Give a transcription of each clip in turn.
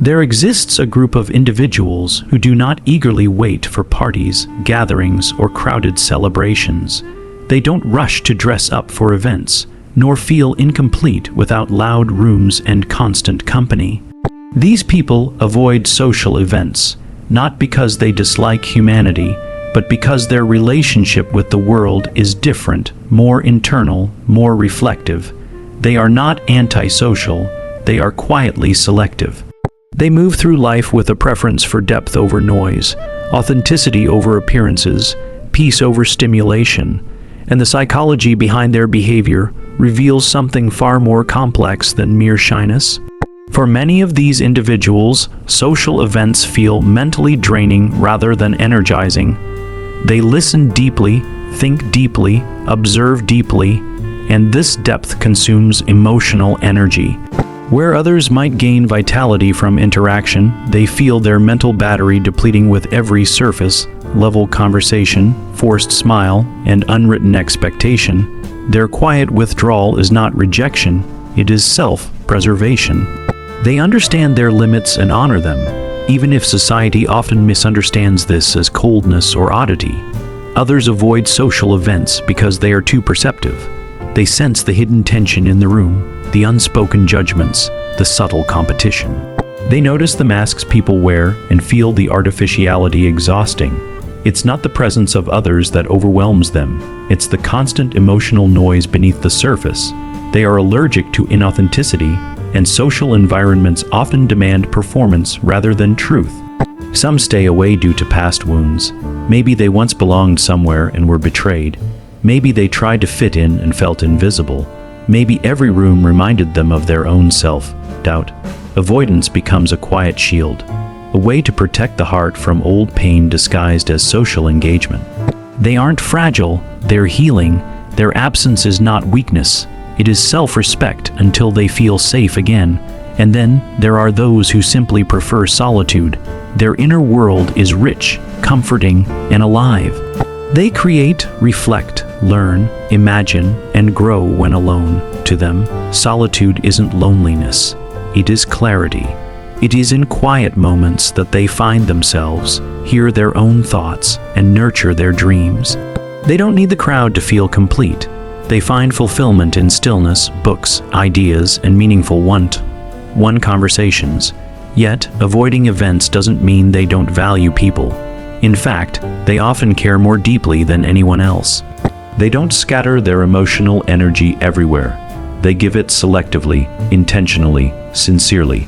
There exists a group of individuals who do not eagerly wait for parties, gatherings, or crowded celebrations. They don't rush to dress up for events, nor feel incomplete without loud rooms and constant company. These people avoid social events, not because they dislike humanity, but because their relationship with the world is different, more internal, more reflective. They are not antisocial, they are quietly selective. They move through life with a preference for depth over noise, authenticity over appearances, peace over stimulation, and the psychology behind their behavior reveals something far more complex than mere shyness. For many of these individuals, social events feel mentally draining rather than energizing. They listen deeply, think deeply, observe deeply, and this depth consumes emotional energy. Where others might gain vitality from interaction, they feel their mental battery depleting with every surface-level conversation, forced smile, and unwritten expectation. Their quiet withdrawal is not rejection, it is self-preservation. They understand their limits and honor them, even if society often misunderstands this as coldness or oddity. Others avoid social events because they are too perceptive. They sense the hidden tension in the room, the unspoken judgments, the subtle competition. They notice the masks people wear and feel the artificiality exhausting. It's not the presence of others that overwhelms them, it's the constant emotional noise beneath the surface. They are allergic to inauthenticity, and social environments often demand performance rather than truth. Some stay away due to past wounds. Maybe they once belonged somewhere and were betrayed. Maybe they tried to fit in and felt invisible. Maybe every room reminded them of their own self-doubt. Avoidance becomes a quiet shield, a way to protect the heart from old pain disguised as social engagement. They aren't fragile, they're healing. Their absence is not weakness, it is self-respect until they feel safe again. And then there are those who simply prefer solitude. Their inner world is rich, comforting, and alive. They create, reflect, learn, imagine, and grow when alone. To them, solitude isn't loneliness, it is clarity. It is in quiet moments that they find themselves, hear their own thoughts, and nurture their dreams. They don't need the crowd to feel complete. They find fulfillment in stillness, books, ideas, and meaningful one-to-one conversations. Yet, avoiding events doesn't mean they don't value people. In fact, they often care more deeply than anyone else. They don't scatter their emotional energy everywhere. They give it selectively, intentionally, sincerely.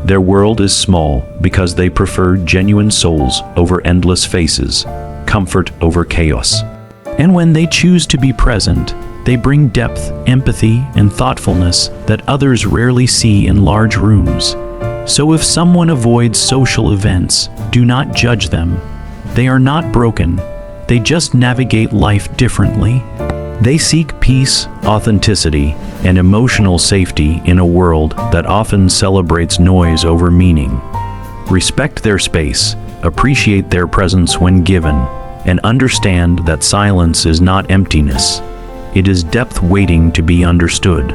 Their world is small because they prefer genuine souls over endless faces, comfort over chaos. And when they choose to be present, they bring depth, empathy, and thoughtfulness that others rarely see in large rooms. So if someone avoids social events, do not judge them. They are not broken, they just navigate life differently. They seek peace, authenticity, and emotional safety in a world that often celebrates noise over meaning. Respect their space, appreciate their presence when given, and understand that silence is not emptiness. It is depth waiting to be understood.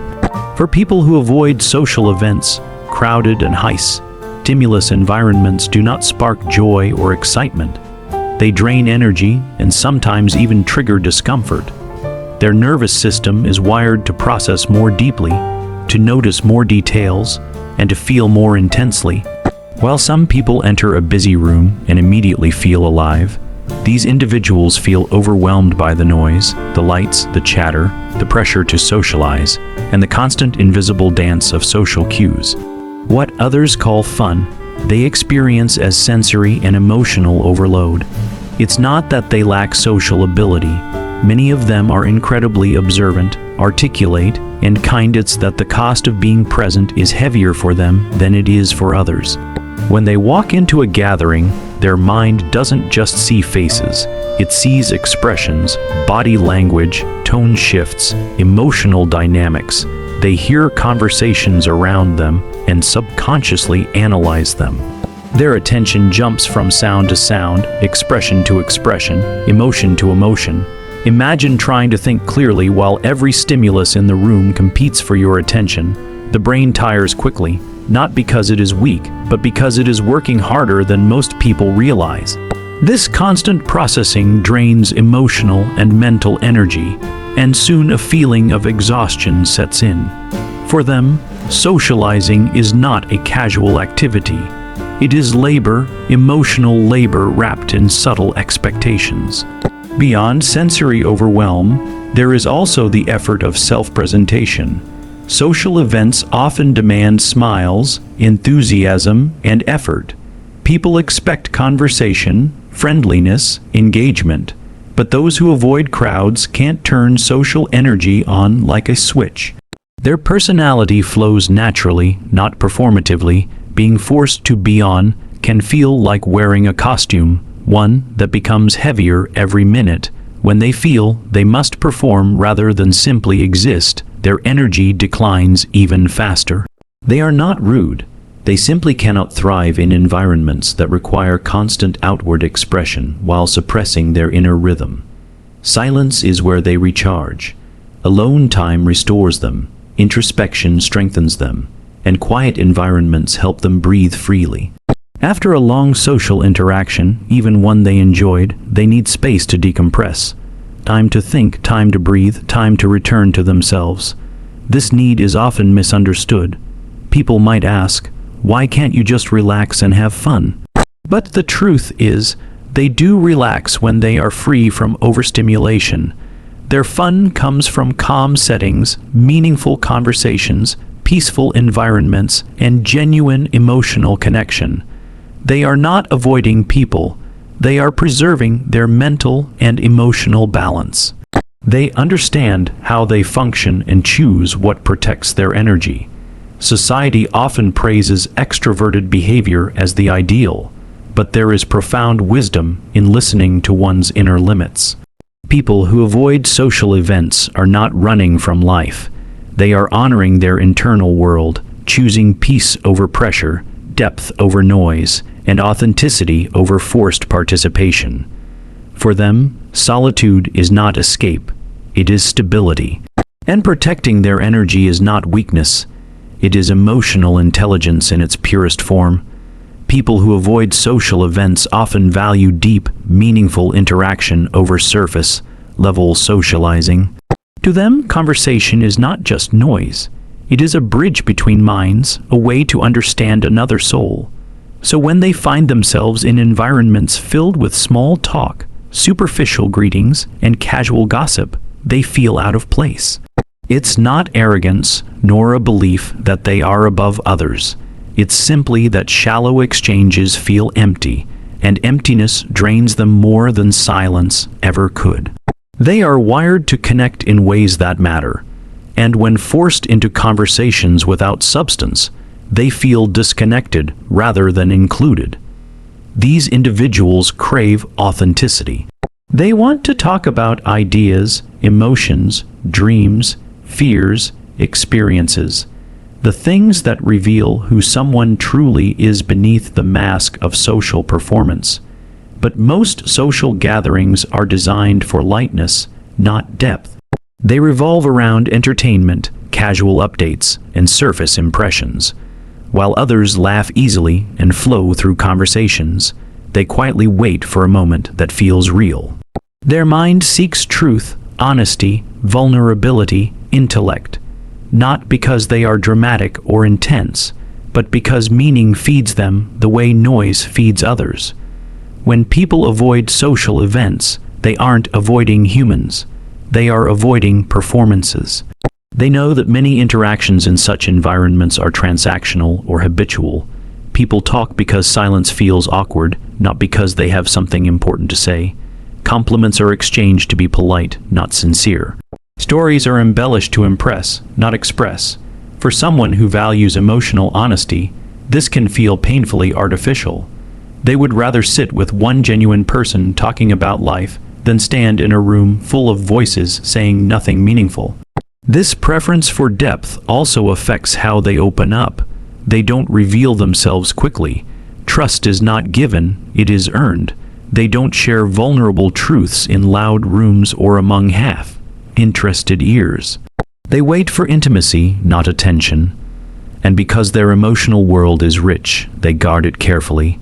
For people who avoid social events, crowded and high-stimulus environments do not spark joy or excitement. They drain energy and sometimes even trigger discomfort. Their nervous system is wired to process more deeply, to notice more details, and to feel more intensely. While some people enter a busy room and immediately feel alive, these individuals feel overwhelmed by the noise, the lights, the chatter, the pressure to socialize, and the constant invisible dance of social cues. What others call fun, they experience as sensory and emotional overload. It's not that they lack social ability. Many of them are incredibly observant, articulate, and kind. It's that the cost of being present is heavier for them than it is for others. When they walk into a gathering, their mind doesn't just see faces, it sees expressions, body language, tone shifts, emotional dynamics. They hear conversations around them and subconsciously analyze them. Their attention jumps from sound to sound, expression to expression, emotion to emotion. Imagine trying to think clearly while every stimulus in the room competes for your attention. The brain tires quickly, not because it is weak, but because it is working harder than most people realize. This constant processing drains emotional and mental energy, and soon a feeling of exhaustion sets in. For them, socializing is not a casual activity. It is labor, emotional labor wrapped in subtle expectations. Beyond sensory overwhelm, there is also the effort of self-presentation. Social events often demand smiles, enthusiasm, and effort. People expect conversation, friendliness, engagement, but those who avoid crowds can't turn social energy on like a switch. Their personality flows naturally, not performatively. Being forced to be on can feel like wearing a costume, one that becomes heavier every minute. When they feel they must perform rather than simply exist, their energy declines even faster. They are not rude. They simply cannot thrive in environments that require constant outward expression while suppressing their inner rhythm. Silence is where they recharge. Alone time restores them. Introspection strengthens them, and quiet environments help them breathe freely. After a long social interaction, even one they enjoyed, they need space to decompress. Time to think, time to breathe, time to return to themselves. This need is often misunderstood. People might ask, why can't you just relax and have fun? But the truth is, they do relax when they are free from overstimulation. Their fun comes from calm settings, meaningful conversations, peaceful environments, and genuine emotional connection. They are not avoiding people. They are preserving their mental and emotional balance. They understand how they function and choose what protects their energy. Society often praises extroverted behavior as the ideal, but there is profound wisdom in listening to one's inner limits. People who avoid social events are not running from life. They are honoring their internal world, choosing peace over pressure, depth over noise, and authenticity over forced participation. For them, solitude is not escape, it is stability. And protecting their energy is not weakness, it is emotional intelligence in its purest form. People who avoid social events often value deep, meaningful interaction over surface-level socializing. To them, conversation is not just noise. It is a bridge between minds, a way to understand another soul. So when they find themselves in environments filled with small talk, superficial greetings, and casual gossip, they feel out of place. It's not arrogance, nor a belief that they are above others. It's simply that shallow exchanges feel empty, and emptiness drains them more than silence ever could. They are wired to connect in ways that matter, and when forced into conversations without substance, they feel disconnected rather than included. These individuals crave authenticity. They want to talk about ideas, emotions, dreams, fears, experiences, the things that reveal who someone truly is beneath the mask of social performance. But most social gatherings are designed for lightness, not depth. They revolve around entertainment, casual updates, and surface impressions. While others laugh easily and flow through conversations, they quietly wait for a moment that feels real. Their mind seeks truth, honesty, vulnerability, intellect, not because they are dramatic or intense, but because meaning feeds them the way noise feeds others. When people avoid social events, they aren't avoiding humans. They are avoiding performances. They know that many interactions in such environments are transactional or habitual. People talk because silence feels awkward, not because they have something important to say. Compliments are exchanged to be polite, not sincere. Stories are embellished to impress, not express. For someone who values emotional honesty, this can feel painfully artificial. They would rather sit with one genuine person talking about life than stand in a room full of voices saying nothing meaningful. This preference for depth also affects how they open up. They don't reveal themselves quickly. Trust is not given, it is earned. They don't share vulnerable truths in loud rooms or among half-interested ears. They wait for intimacy, not attention. And because their emotional world is rich, they guard it carefully.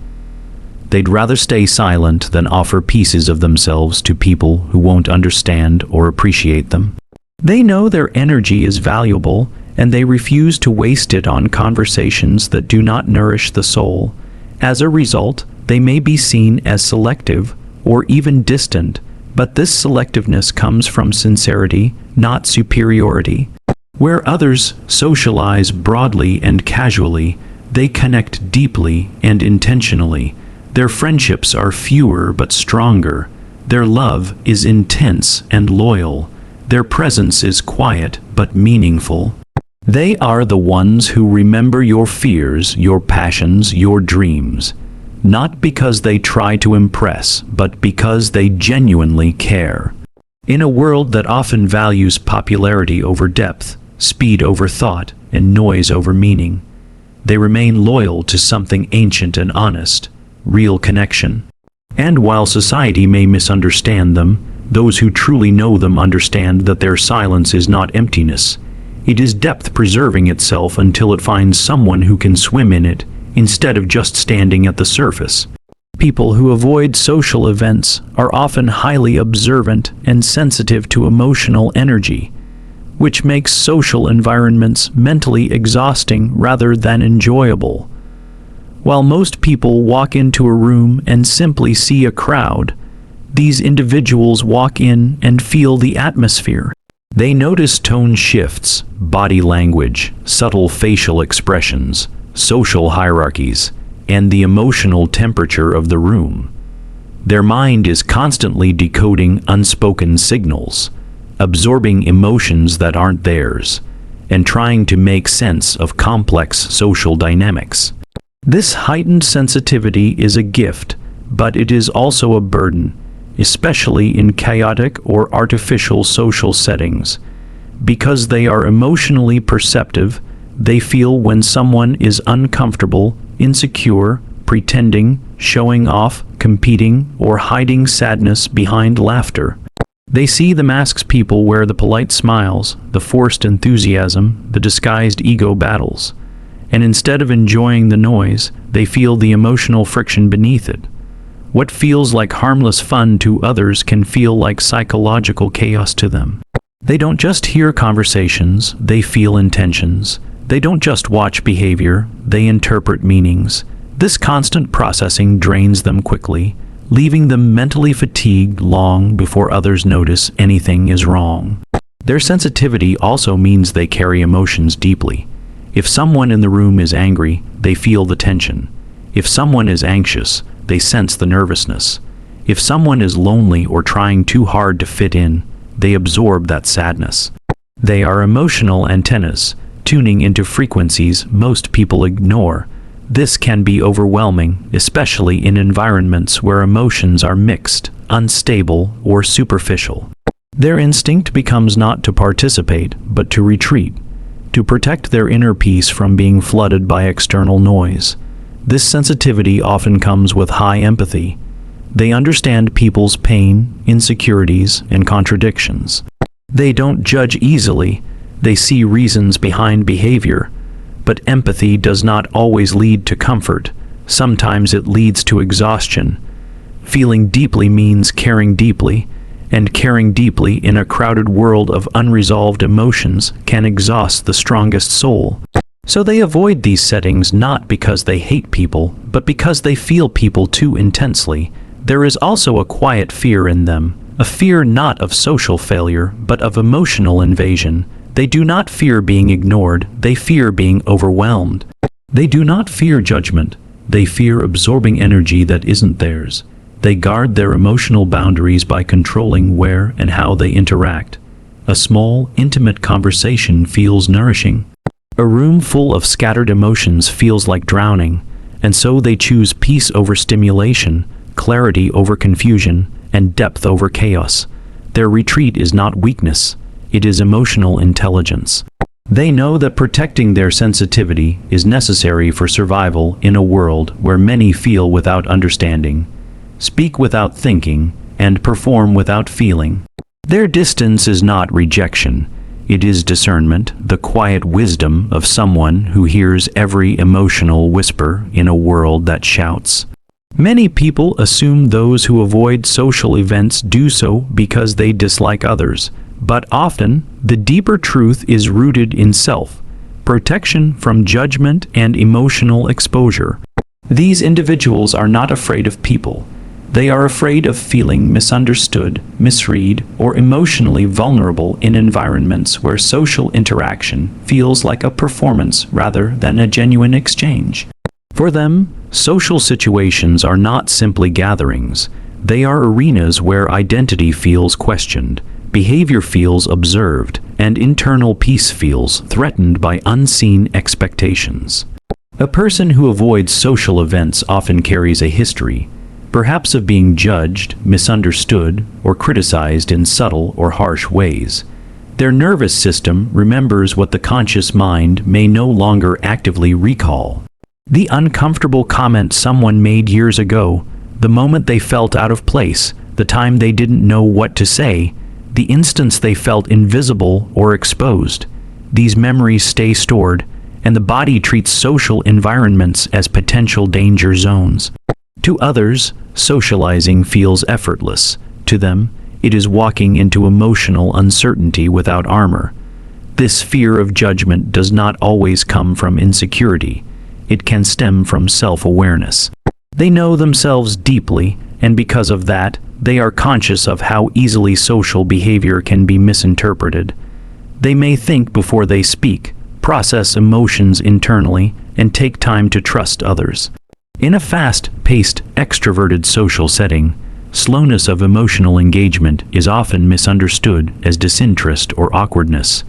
They'd rather stay silent than offer pieces of themselves to people who won't understand or appreciate them. They know their energy is valuable, and they refuse to waste it on conversations that do not nourish the soul. As a result, they may be seen as selective or even distant, but this selectiveness comes from sincerity, not superiority. Where others socialize broadly and casually, they connect deeply and intentionally. Their friendships are fewer but stronger. Their love is intense and loyal. Their presence is quiet but meaningful. They are the ones who remember your fears, your passions, your dreams, not because they try to impress, but because they genuinely care. In a world that often values popularity over depth, speed over thought, and noise over meaning, they remain loyal to something ancient and honest, real connection. And while society may misunderstand them, those who truly know them understand that their silence is not emptiness. It is depth preserving itself until it finds someone who can swim in it, instead of just standing at the surface. People who avoid social events are often highly observant and sensitive to emotional energy, which makes social environments mentally exhausting rather than enjoyable. While most people walk into a room and simply see a crowd, these individuals walk in and feel the atmosphere. They notice tone shifts, body language, subtle facial expressions, social hierarchies, and the emotional temperature of the room. Their mind is constantly decoding unspoken signals, absorbing emotions that aren't theirs, and trying to make sense of complex social dynamics. This heightened sensitivity is a gift, but it is also a burden, especially in chaotic or artificial social settings. Because they are emotionally perceptive, they feel when someone is uncomfortable, insecure, pretending, showing off, competing, or hiding sadness behind laughter. They see the masks people wear, the polite smiles, the forced enthusiasm, the disguised ego battles. And instead of enjoying the noise, they feel the emotional friction beneath it. What feels like harmless fun to others can feel like psychological chaos to them. They don't just hear conversations, they feel intentions. They don't just watch behavior, they interpret meanings. This constant processing drains them quickly, leaving them mentally fatigued long before others notice anything is wrong. Their sensitivity also means they carry emotions deeply. If someone in the room is angry, they feel the tension. If someone is anxious, they sense the nervousness. If someone is lonely or trying too hard to fit in, they absorb that sadness. They are emotional antennas, tuning into frequencies most people ignore. This can be overwhelming, especially in environments where emotions are mixed, unstable, or superficial. Their instinct becomes not to participate, but to retreat, to protect their inner peace from being flooded by external noise. This sensitivity often comes with high empathy. They understand people's pain, insecurities, and contradictions. They don't judge easily. They see reasons behind behavior. But empathy does not always lead to comfort. Sometimes it leads to exhaustion. Feeling deeply means caring deeply, and caring deeply in a crowded world of unresolved emotions can exhaust the strongest soul. So they avoid these settings not because they hate people, but because they feel people too intensely. There is also a quiet fear in them, a fear not of social failure, but of emotional invasion. They do not fear being ignored, they fear being overwhelmed. They do not fear judgment, they fear absorbing energy that isn't theirs. They guard their emotional boundaries by controlling where and how they interact. A small, intimate conversation feels nourishing. A room full of scattered emotions feels like drowning, and so they choose peace over stimulation, clarity over confusion, and depth over chaos. Their retreat is not weakness, it is emotional intelligence. They know that protecting their sensitivity is necessary for survival in a world where many feel without understanding, speak without thinking, and perform without feeling. Their distance is not rejection, It is discernment, the quiet wisdom of someone who hears every emotional whisper in a world that shouts. Many people assume those who avoid social events do so because they dislike others, but often the deeper truth is rooted in self, protection from judgment and emotional exposure. These individuals are not afraid of people. They are afraid of feeling misunderstood, misread, or emotionally vulnerable in environments where social interaction feels like a performance rather than a genuine exchange. For them, social situations are not simply gatherings. They are arenas where identity feels questioned, behavior feels observed, and internal peace feels threatened by unseen expectations. A person who avoids social events often carries a history, perhaps of being judged, misunderstood, or criticized in subtle or harsh ways. Their nervous system remembers what the conscious mind may no longer actively recall. The uncomfortable comment someone made years ago, the moment they felt out of place, the time they didn't know what to say, the instance they felt invisible or exposed. These memories stay stored, and the body treats social environments as potential danger zones. To others, socializing feels effortless. To them, it is walking into emotional uncertainty without armor. This fear of judgment does not always come from insecurity. It can stem from self-awareness. They know themselves deeply, and because of that, they are conscious of how easily social behavior can be misinterpreted. They may think before they speak, process emotions internally, and take time to trust others. In a fast-paced, extroverted social setting, slowness of emotional engagement is often misunderstood as disinterest or awkwardness.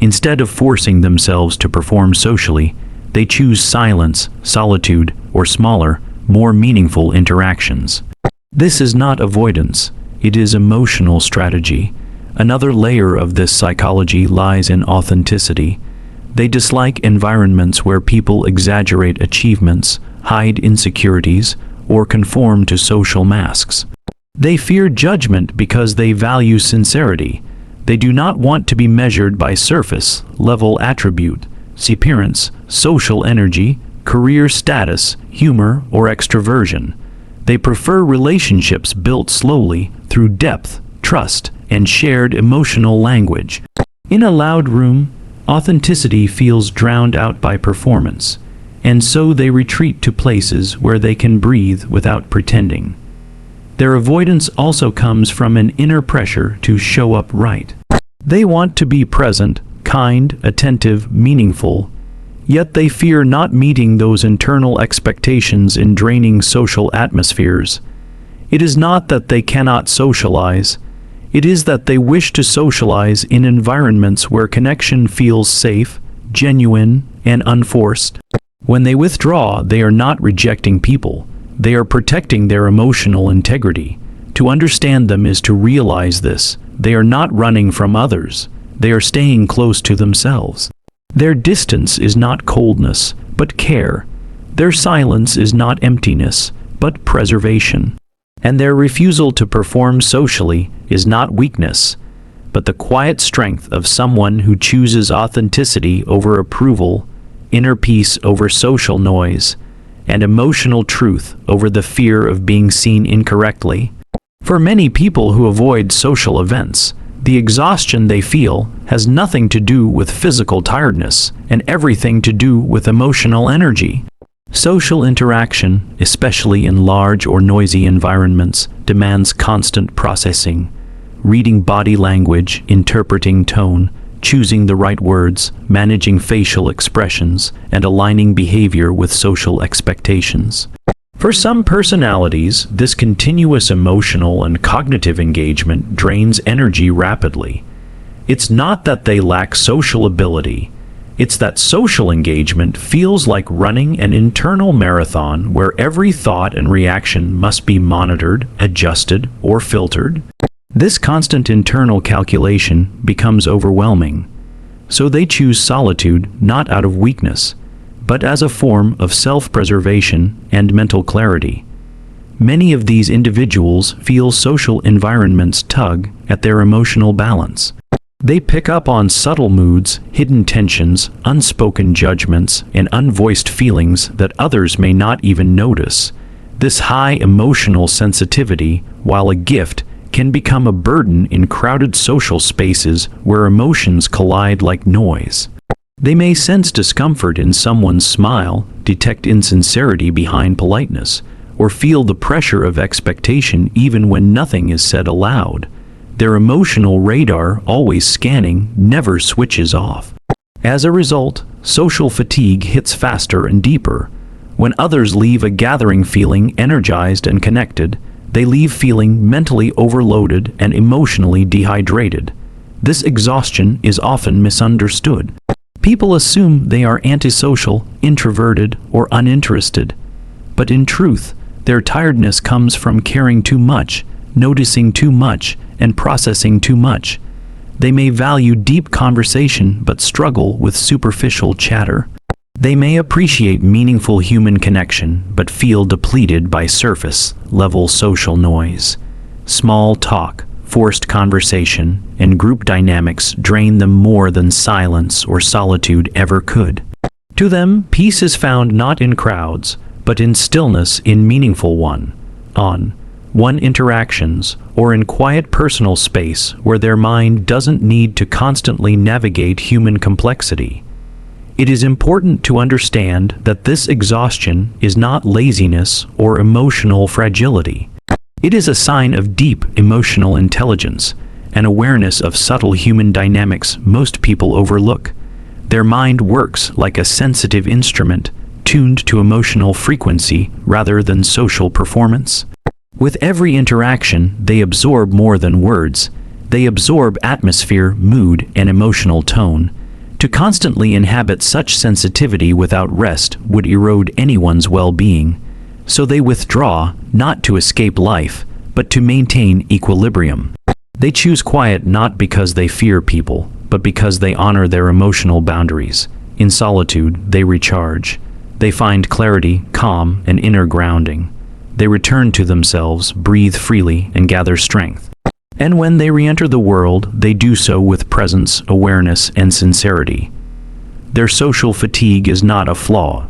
Instead of forcing themselves to perform socially, they choose silence, solitude, or smaller, more meaningful interactions. This is not avoidance, it is emotional strategy. Another layer of this psychology lies in authenticity. They dislike environments where people exaggerate achievements, hide insecurities, or conform to social masks. They fear judgment because they value sincerity. They do not want to be measured by surface-level attribute, appearance, social energy, career status, humor, or extroversion. They prefer relationships built slowly through depth, trust, and shared emotional language. In a loud room, authenticity feels drowned out by performance, and so they retreat to places where they can breathe without pretending. Their avoidance also comes from an inner pressure to show up right. They want to be present, kind, attentive, meaningful, yet they fear not meeting those internal expectations in draining social atmospheres. It is not that they cannot socialize, it is that they wish to socialize in environments where connection feels safe, genuine, and unforced. When they withdraw, they are not rejecting people. They are protecting their emotional integrity. To understand them is to realize this. They are not running from others. They are staying close to themselves. Their distance is not coldness, but care. Their silence is not emptiness, but preservation. And their refusal to perform socially is not weakness, but the quiet strength of someone who chooses authenticity over approval, inner peace over social noise, and emotional truth over the fear of being seen incorrectly. For many people who avoid social events, the exhaustion they feel has nothing to do with physical tiredness and everything to do with emotional energy. Social interaction, especially in large or noisy environments, demands constant processing, reading body language, interpreting tone, choosing the right words, managing facial expressions, and aligning behavior with social expectations. For some personalities, this continuous emotional and cognitive engagement drains energy rapidly. It's not that they lack social ability. It's that social engagement feels like running an internal marathon where every thought and reaction must be monitored, adjusted, or filtered. This constant internal calculation becomes overwhelming. So they choose solitude not out of weakness, but as a form of self-preservation and mental clarity. Many of these individuals feel social environments tug at their emotional balance. They pick up on subtle moods, hidden tensions, unspoken judgments, and unvoiced feelings that others may not even notice. This high emotional sensitivity, while a gift, can become a burden in crowded social spaces where emotions collide like noise. They may sense discomfort in someone's smile, detect insincerity behind politeness, or feel the pressure of expectation even when nothing is said aloud. Their emotional radar, always scanning, never switches off. As a result, social fatigue hits faster and deeper. When others leave a gathering feeling energized and connected, they leave feeling mentally overloaded and emotionally dehydrated. This exhaustion is often misunderstood. People assume they are antisocial, introverted, or uninterested. But in truth, their tiredness comes from caring too much, noticing too much, and processing too much. They may value deep conversation but struggle with superficial chatter. They may appreciate meaningful human connection but feel depleted by surface-level social noise. Small talk, forced conversation, and group dynamics drain them more than silence or solitude ever could. To them, peace is found not in crowds, but in stillness in meaningful one-on-one interactions, or in quiet personal space where their mind doesn't need to constantly navigate human complexity. It is important to understand that this exhaustion is not laziness or emotional fragility. It is a sign of deep emotional intelligence, an awareness of subtle human dynamics most people overlook. Their mind works like a sensitive instrument, tuned to emotional frequency rather than social performance. With every interaction, they absorb more than words. They absorb atmosphere, mood, and emotional tone. To constantly inhabit such sensitivity without rest would erode anyone's well-being. So they withdraw, not to escape life, but to maintain equilibrium. They choose quiet not because they fear people, but because they honor their emotional boundaries. In solitude, they recharge. They find clarity, calm, and inner grounding. They return to themselves, breathe freely, and gather strength. And when they re-enter the world, they do so with presence, awareness, and sincerity. Their social fatigue is not a flaw.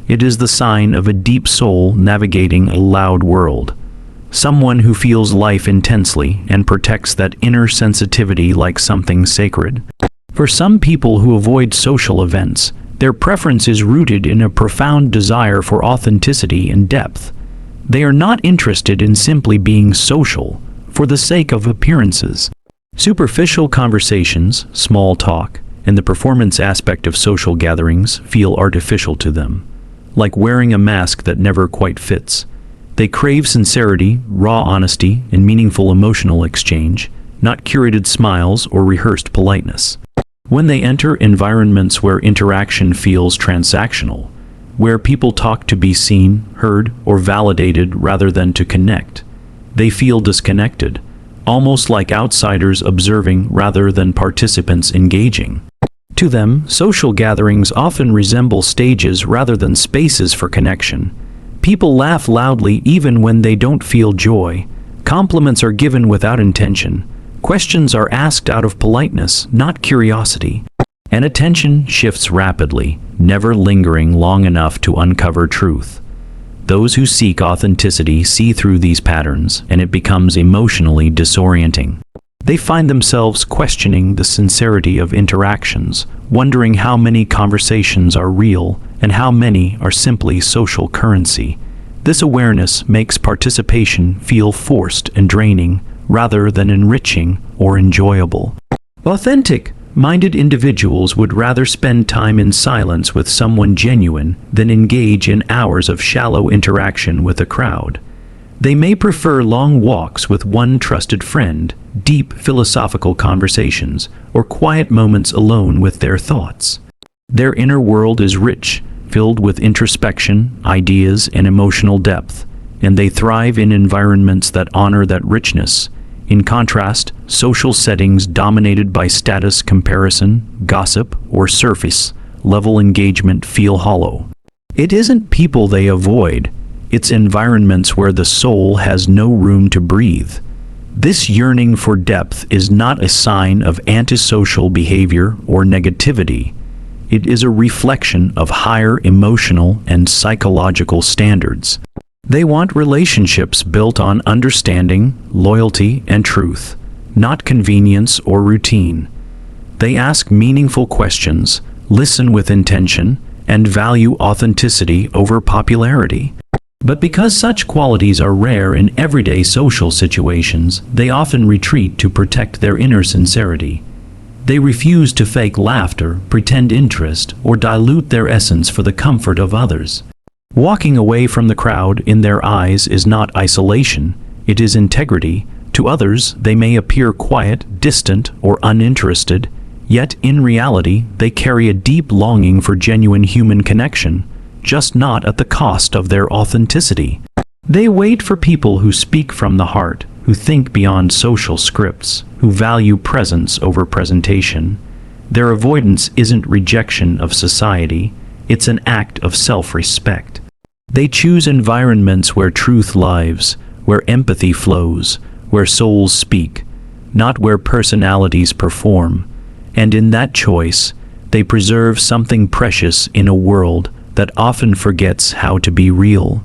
It is the sign of a deep soul navigating a loud world. Someone who feels life intensely and protects that inner sensitivity like something sacred. For some people who avoid social events, their preference is rooted in a profound desire for authenticity and depth. They are not interested in simply being social for the sake of appearances. Superficial conversations, small talk, and the performance aspect of social gatherings feel artificial to them, like wearing a mask that never quite fits. They crave sincerity, raw honesty, and meaningful emotional exchange, not curated smiles or rehearsed politeness. When they enter environments where interaction feels transactional, where people talk to be seen, heard, or validated rather than to connect, they feel disconnected, almost like outsiders observing rather than participants engaging. To them, social gatherings often resemble stages rather than spaces for connection. People laugh loudly even when they don't feel joy. Compliments are given without intention. Questions are asked out of politeness, not curiosity. And attention shifts rapidly, never lingering long enough to uncover truth. Those who seek authenticity see through these patterns, and it becomes emotionally disorienting. They find themselves questioning the sincerity of interactions, wondering how many conversations are real and how many are simply social currency. This awareness makes participation feel forced and draining, rather than enriching or enjoyable. Authentic-minded individuals would rather spend time in silence with someone genuine than engage in hours of shallow interaction with a crowd. They may prefer long walks with one trusted friend, deep philosophical conversations, or quiet moments alone with their thoughts. Their inner world is rich, filled with introspection, ideas, and emotional depth, and they thrive in environments that honor that richness. In contrast, social settings dominated by status comparison, gossip, or surface-level engagement feel hollow. It isn't people they avoid, it's environments where the soul has no room to breathe. This yearning for depth is not a sign of antisocial behavior or negativity. It is a reflection of higher emotional and psychological standards. They want relationships built on understanding, loyalty, and truth, not convenience or routine. They ask meaningful questions, listen with intention, and value authenticity over popularity. But because such qualities are rare in everyday social situations, they often retreat to protect their inner sincerity. They refuse to fake laughter, pretend interest, or dilute their essence for the comfort of others. Walking away from the crowd in their eyes is not isolation, it is integrity. To others, they may appear quiet, distant, or uninterested, yet in reality, they carry a deep longing for genuine human connection, just not at the cost of their authenticity. They wait for people who speak from the heart, who think beyond social scripts, who value presence over presentation. Their avoidance isn't rejection of society, it's an act of self-respect. They choose environments where truth lives, where empathy flows, where souls speak, not where personalities perform. And in that choice, they preserve something precious in a world that often forgets how to be real.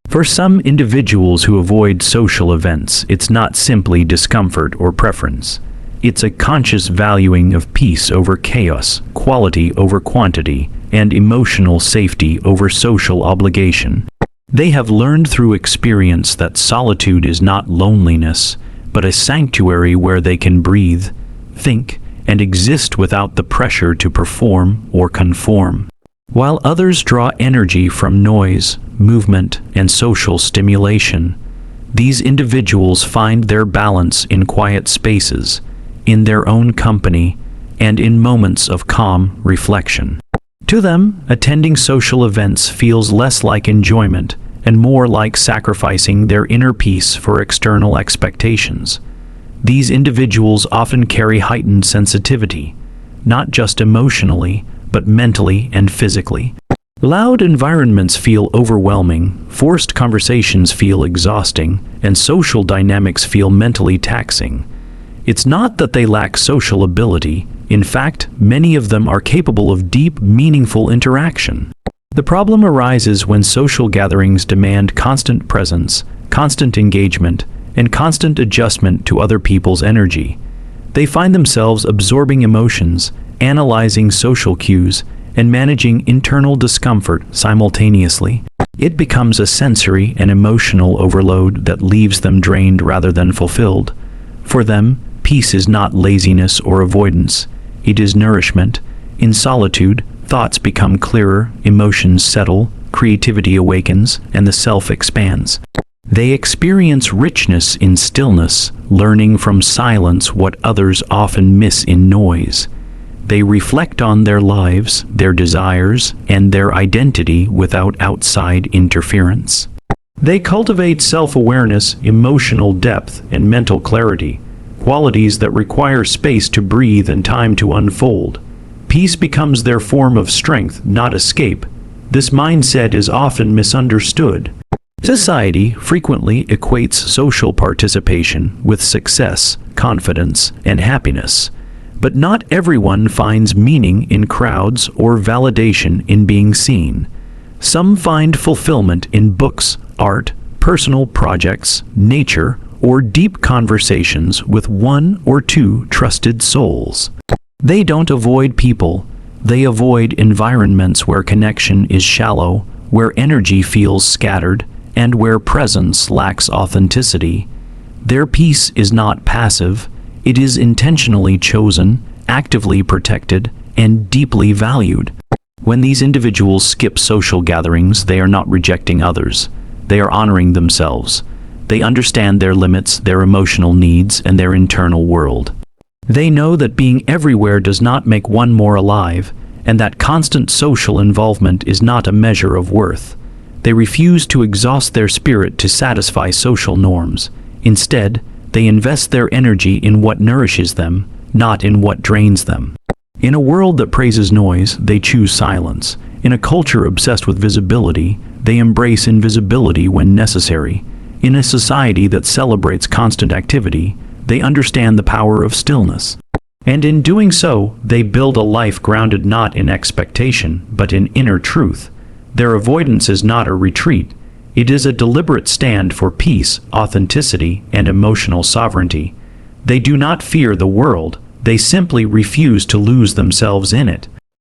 For some individuals who avoid social events, it's not simply discomfort or preference. It's a conscious valuing of peace over chaos, quality over quantity, and emotional safety over social obligation. They have learned through experience that solitude is not loneliness, but a sanctuary where they can breathe, think, and exist without the pressure to perform or conform. While others draw energy from noise, movement, and social stimulation, these individuals find their balance in quiet spaces, in their own company, and in moments of calm reflection. To them, attending social events feels less like enjoyment and more like sacrificing their inner peace for external expectations. These individuals often carry heightened sensitivity, not just emotionally, but mentally and physically. Loud environments feel overwhelming, forced conversations feel exhausting, and social dynamics feel mentally taxing. It's not that they lack social ability. In fact, many of them are capable of deep, meaningful interaction. The problem arises when social gatherings demand constant presence, constant engagement, and constant adjustment to other people's energy. They find themselves absorbing emotions, analyzing social cues, and managing internal discomfort simultaneously. It becomes a sensory and emotional overload that leaves them drained rather than fulfilled. For them, peace is not laziness or avoidance. It is nourishment. In solitude, thoughts become clearer, emotions settle, creativity awakens, and the self expands. They experience richness in stillness, learning from silence what others often miss in noise. They reflect on their lives, their desires, and their identity without outside interference. They cultivate self-awareness, emotional depth, and mental clarity, qualities that require space to breathe and time to unfold. Peace becomes their form of strength, not escape. This mindset is often misunderstood. Society frequently equates social participation with success, confidence, and happiness. But not everyone finds meaning in crowds or validation in being seen. Some find fulfillment in books, art, personal projects, nature, or deep conversations with one or two trusted souls. They don't avoid people. They avoid environments where connection is shallow, where energy feels scattered, and where presence lacks authenticity. Their peace is not passive. It is intentionally chosen, actively protected, and deeply valued. When these individuals skip social gatherings, they are not rejecting others. They are honoring themselves. They understand their limits, their emotional needs, and their internal world. They know that being everywhere does not make one more alive, and that constant social involvement is not a measure of worth. They refuse to exhaust their spirit to satisfy social norms. Instead, they invest their energy in what nourishes them, not in what drains them. In a world that praises noise, they choose silence. In a culture obsessed with visibility, they embrace invisibility when necessary. In a society that celebrates constant activity, they understand the power of stillness. And in doing so, they build a life grounded not in expectation, but in inner truth. Their avoidance is not a retreat. It is a deliberate stand for peace, authenticity, and emotional sovereignty. They do not fear the world, they simply refuse to lose themselves in it.